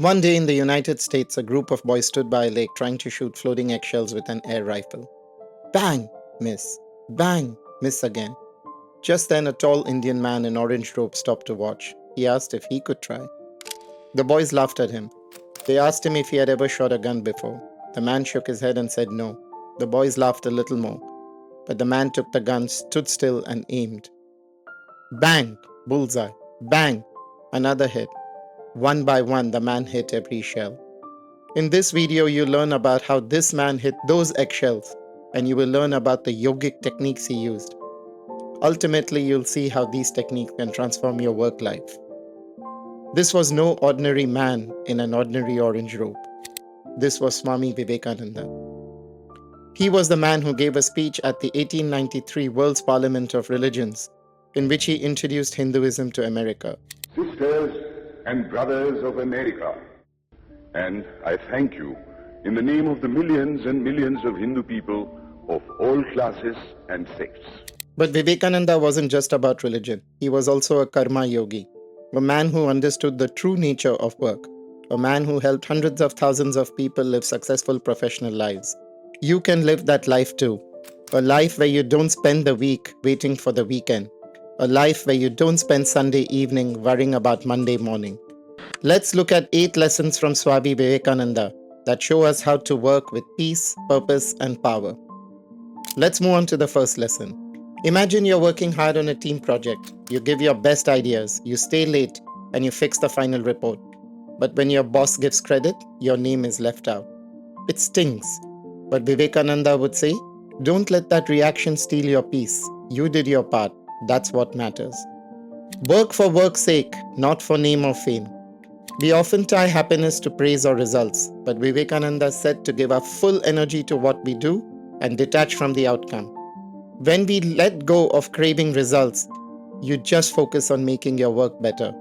One day in the United States, a group of boys stood by a lake trying to shoot floating eggshells with an air rifle. Bang! Miss. Bang! Miss again. Just then, a tall Indian man in orange robe stopped to watch. He asked if he could try. The boys laughed at him. They asked him if he had ever shot a gun before. The man shook his head and said no. The boys laughed a little more. But the man took the gun, stood still, and aimed. Bang! Bullseye. Bang! Another hit. One by one, the man hit every shell. In this video, you learn about how this man hit those eggshells, and you will learn about the yogic techniques he used. Ultimately, you'll see how these techniques can transform your work life. This was no ordinary man in an ordinary orange robe. This was Swami Vivekananda. He was the man who gave a speech at the 1893 World's Parliament of Religions, in which he introduced Hinduism to America. Sisters and brothers of America, and I thank you in the name of the millions and millions of Hindu people of all classes and sects. But Vivekananda wasn't just about religion. He was also a karma yogi, a man who understood the true nature of work, a man who helped hundreds of thousands of people live successful professional lives. You can live that life too, a life where you don't spend the week waiting for the weekend, a life where you don't spend Sunday evening worrying about Monday morning. Let's look at 8 lessons from Swami Vivekananda that show us how to work with peace, purpose, and power. Let's move on to the first lesson. Imagine you're working hard on a team project. You give your best ideas, you stay late, and you fix the final report. But when your boss gives credit, your name is left out. It stings. But Vivekananda would say, don't let that reaction steal your peace. You did your part. That's what matters. Work for work's sake, not for name or fame. We often tie happiness to praise or results, but Vivekananda said to give our full energy to what we do and detach from the outcome. When we let go of craving results, you just focus on making your work better.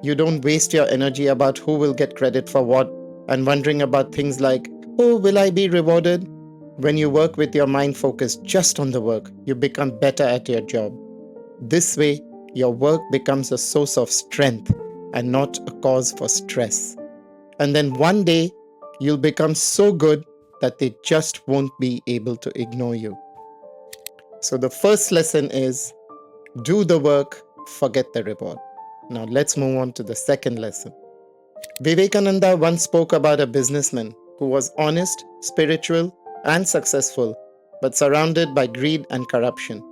You don't waste your energy about who will get credit for what and wondering about things like, oh, will I be rewarded? When you work with your mind focused just on the work, you become better at your job. This way, your work becomes a source of strength and not a cause for stress. And then one day, you'll become so good that they just won't be able to ignore you. So the first lesson is, do the work, forget the reward. Now let's move on to the second lesson. Vivekananda once spoke about a businessman who was honest, spiritual, and successful, but surrounded by greed and corruption.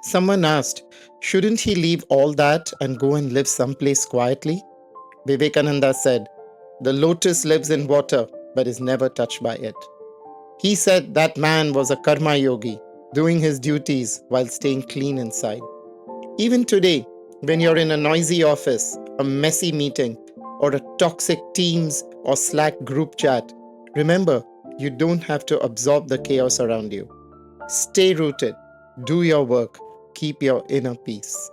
Someone asked, shouldn't he leave all that and go and live someplace quietly? Vivekananda said, the lotus lives in water but is never touched by it. He said that man was a karma yogi, doing his duties while staying clean inside. Even today, when you're in a noisy office, a messy meeting, or a toxic Teams or Slack group chat, remember, you don't have to absorb the chaos around you. Stay rooted, do your work, keep your inner peace.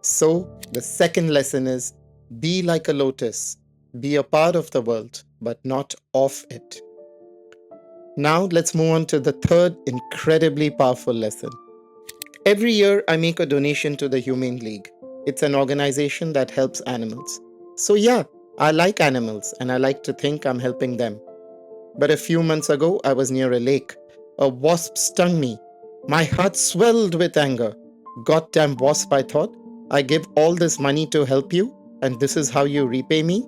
So, the second lesson is, be like a lotus, be a part of the world, but not of it. Now, let's move on to the third incredibly powerful lesson. Every year, I make a donation to the Humane League. It's an organization that helps animals. So yeah, I like animals and I like to think I'm helping them. But a few months ago, I was near a lake. A wasp stung me. My heart swelled with anger. Goddamn wasp, I thought. I give all this money to help you, and this is how you repay me?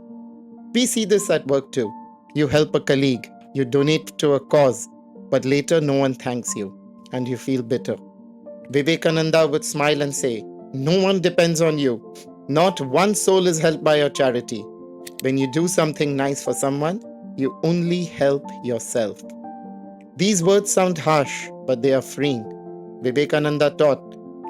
We see this at work too. You help a colleague, you donate to a cause, but later no one thanks you, and you feel bitter. Vivekananda would smile and say, no one depends on you. Not one soul is helped by your charity. When you do something nice for someone, you only help yourself. These words sound harsh, but they are freeing. Vivekananda taught,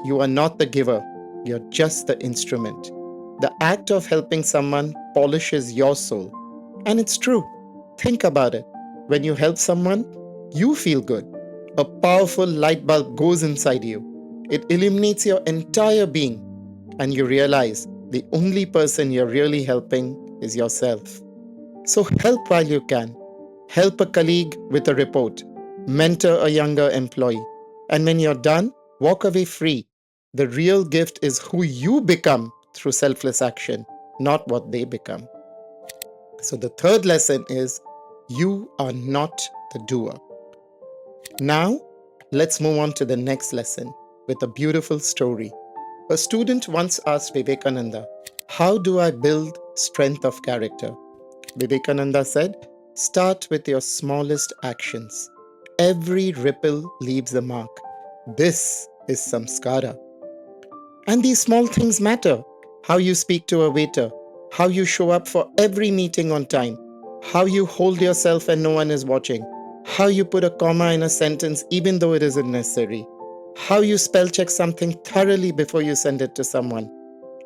you are not the giver, you're just the instrument. The act of helping someone polishes your soul. And it's true. Think about it. When you help someone, you feel good. A powerful light bulb goes inside you. It illuminates your entire being. And you realize the only person you're really helping is yourself. So help while you can. Help a colleague with a report. Mentor a younger employee. And when you're done, walk away free. The real gift is who you become through selfless action, not what they become. So the third lesson is you are not the doer. Now, let's move on to the next lesson with a beautiful story. A student once asked Vivekananda, "How do I build strength of character?" Vivekananda said, "Start with your smallest actions. Every ripple leaves a mark. This is samskara." And these small things matter. How you speak to a waiter, how you show up for every meeting on time, how you hold yourself when no one is watching, how you put a comma in a sentence even though it isn't necessary, how you spell check something thoroughly before you send it to someone.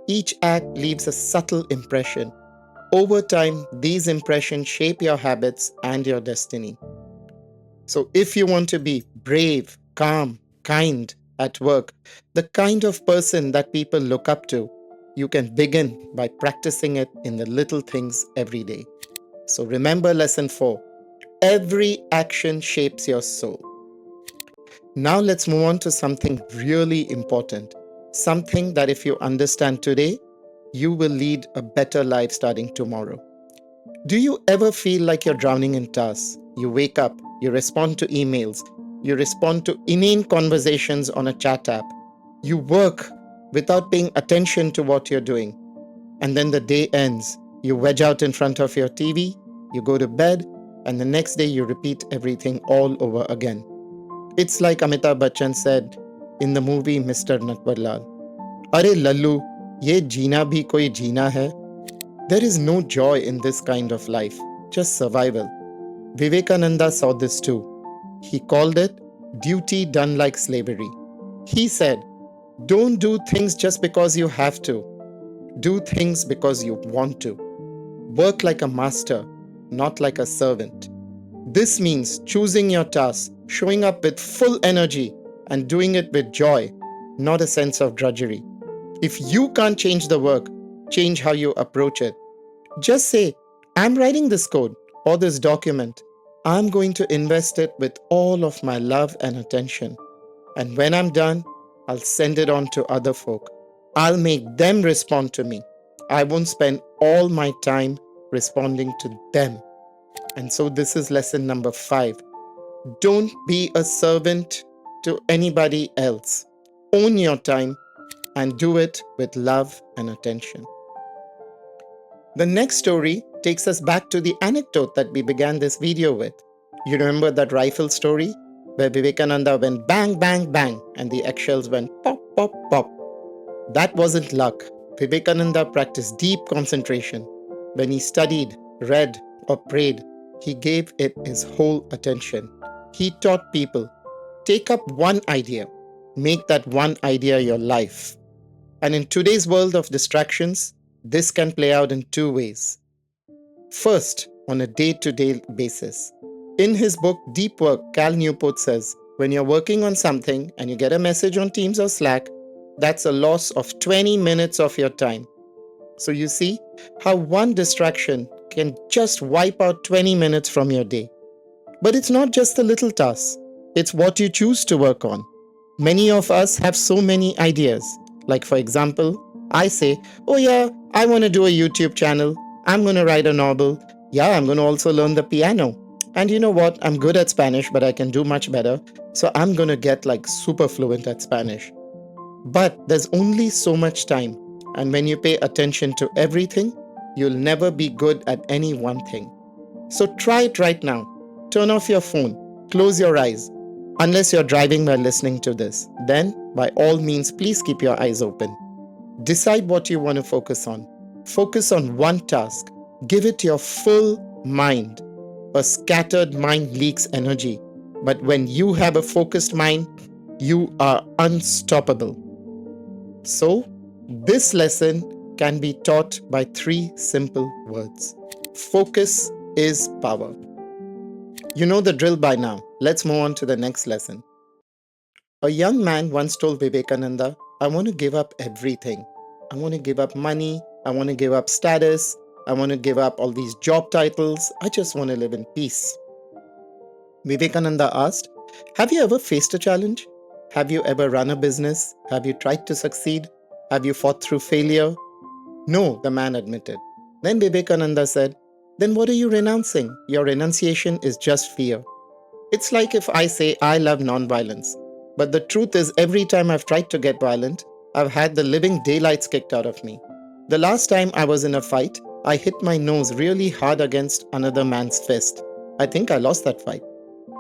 Each act leaves a subtle impression. Over time, these impressions shape your habits and your destiny. So, if you want to be brave, calm, kind at work, the kind of person that people look up to, you can begin by practicing it in the little things every day. So, remember lesson 4: every action shapes your soul. Now, let's move on to something really important. Something that if you understand today, you will lead a better life starting tomorrow. Do you ever feel like you're drowning in tasks? You wake up, you respond to emails, you respond to inane conversations on a chat app, you work without paying attention to what you're doing, and then the day ends. You wedge out in front of your TV, you go to bed, and the next day you repeat everything all over again. It's like Amitabh Bachchan said in the movie Mr. Natwarlal, "Are Lallu, ye jeena bhi koi jeena hai." There is no joy in this kind of life, just survival. Vivekananda saw this too. He called it duty done like slavery. He said, "Don't do things just because you have to. Do things because you want to. Work like a master, not like a servant." This means choosing your task, showing up with full energy, and doing it with joy, not a sense of drudgery. If you can't change the work, change how you approach it. Just say, "I'm writing this code or this document. I'm going to invest it with all of my love and attention. And when I'm done, I'll send it on to other folk. I'll make them respond to me. I won't spend all my time responding to them." And so this is lesson number 5. Don't be a servant to anybody else. Own your time and do it with love and attention. The next story takes us back to the anecdote that we began this video with. You remember that rifle story where Vivekananda went bang, bang, bang, and the eggshells went pop, pop, pop. That wasn't luck. Vivekananda practiced deep concentration. When he studied, read, or prayed, he gave it his whole attention. He taught people, take up one idea, make that one idea your life. And in today's world of distractions, this can play out in 2 ways. First, on a day-to-day basis. In his book Deep Work, Cal Newport says, when you're working on something and you get a message on Teams or Slack, that's a loss of 20 minutes of your time. So you see how one distraction can just wipe out 20 minutes from your day. But it's not just the little tasks, it's what you choose to work on. Many of us have so many ideas. Like for example, I say, "Oh yeah, I want to do a YouTube channel. I'm going to write a novel. Yeah, I'm going to also learn the piano. And you know what? I'm good at Spanish, but I can do much better. So I'm going to get like super fluent at Spanish." But there's only so much time. And when you pay attention to everything, you'll never be good at any one thing. So try it right now. Turn off your phone. Close your eyes. Unless you're driving while listening to this. Then, by all means, please keep your eyes open. Decide what you want to focus on. Focus on one task. Give it your full mind. A scattered mind leaks energy. But when you have a focused mind, you are unstoppable. So, this lesson can be taught by 3 simple words. Focus is power. You know the drill by now. Let's move on to the next lesson. A young man once told Vivekananda, "I want to give up everything. I want to give up money. I want to give up status. I want to give up all these job titles. I just want to live in peace." Vivekananda asked, "Have you ever faced a challenge? Have you ever run a business? Have you tried to succeed? Have you fought through failure?" "No," the man admitted. Then Vivekananda said, then what are you renouncing? Your renunciation is just fear. It's like if I say I love nonviolence, but the truth is every time I've tried to get violent, I've had the living daylights kicked out of me. The last time I was in a fight, I hit my nose really hard against another man's fist. I think I lost that fight.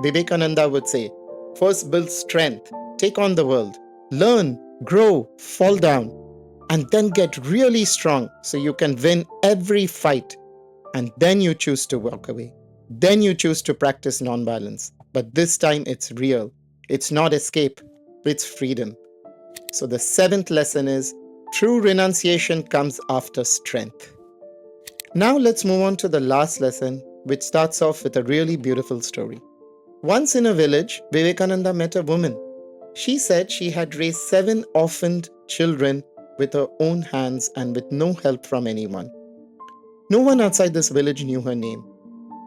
Vivekananda would say, first build strength, take on the world, learn, grow, fall down, and then get really strong so you can win every fight. And then you choose to walk away. Then you choose to practice nonviolence. But this time it's real. It's not escape, it's freedom. So the seventh lesson is true renunciation comes after strength. Now let's move on to the last lesson, which starts off with a really beautiful story. Once in a village, Vivekananda met a woman. She said she had raised 7 orphaned children with her own hands and with no help from anyone. No one outside this village knew her name.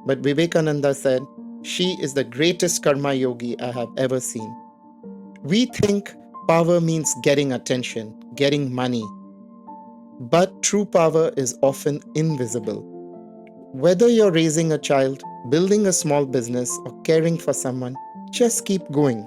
But Vivekananda said, she is the greatest karma yogi I have ever seen. We think power means getting attention, getting money. But true power is often invisible. Whether you're raising a child, building a small business, or caring for someone, just keep going.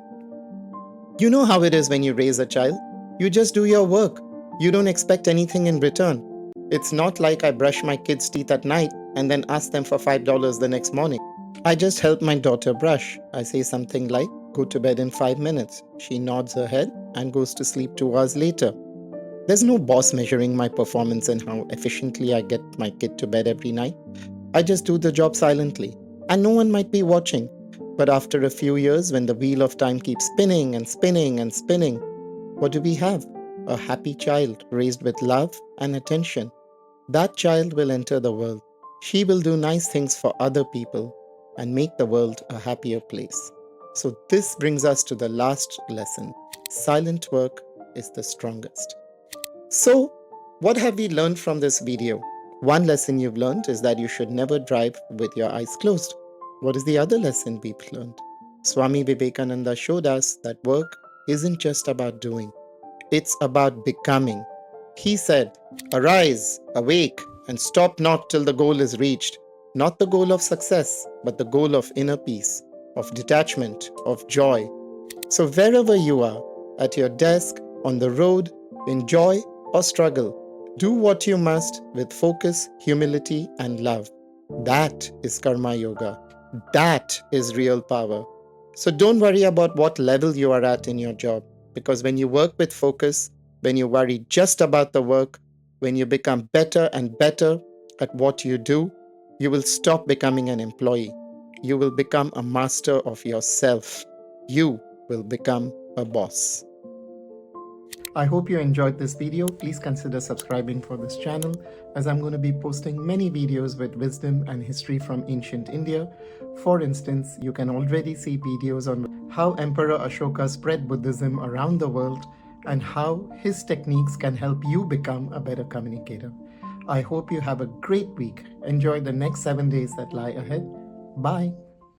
You know how it is when you raise a child? You just do your work. You don't expect anything in return. It's not like I brush my kids' teeth at night and then ask them for $5 the next morning. I just help my daughter brush. I say something like, go to bed in 5 minutes. She nods her head and goes to sleep 2 hours later. There's no boss measuring my performance and how efficiently I get my kid to bed every night. I just do the job silently. And no one might be watching. But after a few years, when the wheel of time keeps spinning and spinning and spinning, what do we have? A happy child raised with love and attention. That child will enter the world. She will do nice things for other people and make the world a happier place. So this brings us to the last lesson. Silent work is the strongest. So, what have we learned from this video? One lesson you've learned is that you should never drive with your eyes closed. What is the other lesson we've learned? Swami Vivekananda showed us that work isn't just about doing. It's about becoming. He said, arise, awake, and stop not till the goal is reached. Not the goal of success, but the goal of inner peace, of detachment, of joy. So wherever you are, at your desk, on the road, in joy or struggle, do what you must with focus, humility, and love. That is karma yoga. That is real power. So don't worry about what level you are at in your job, because when you work with focus, when you worry just about the work, when you become better and better at what you do, you will stop becoming an employee. You will become a master of yourself. You will become a boss. I hope you enjoyed this video. Please consider subscribing for this channel, as I'm going to be posting many videos with wisdom and history from ancient India. For instance, you can already see videos on how Emperor Ashoka spread Buddhism around the world and how his techniques can help you become a better communicator. I hope you have a great week. Enjoy the next 7 days that lie ahead. Bye.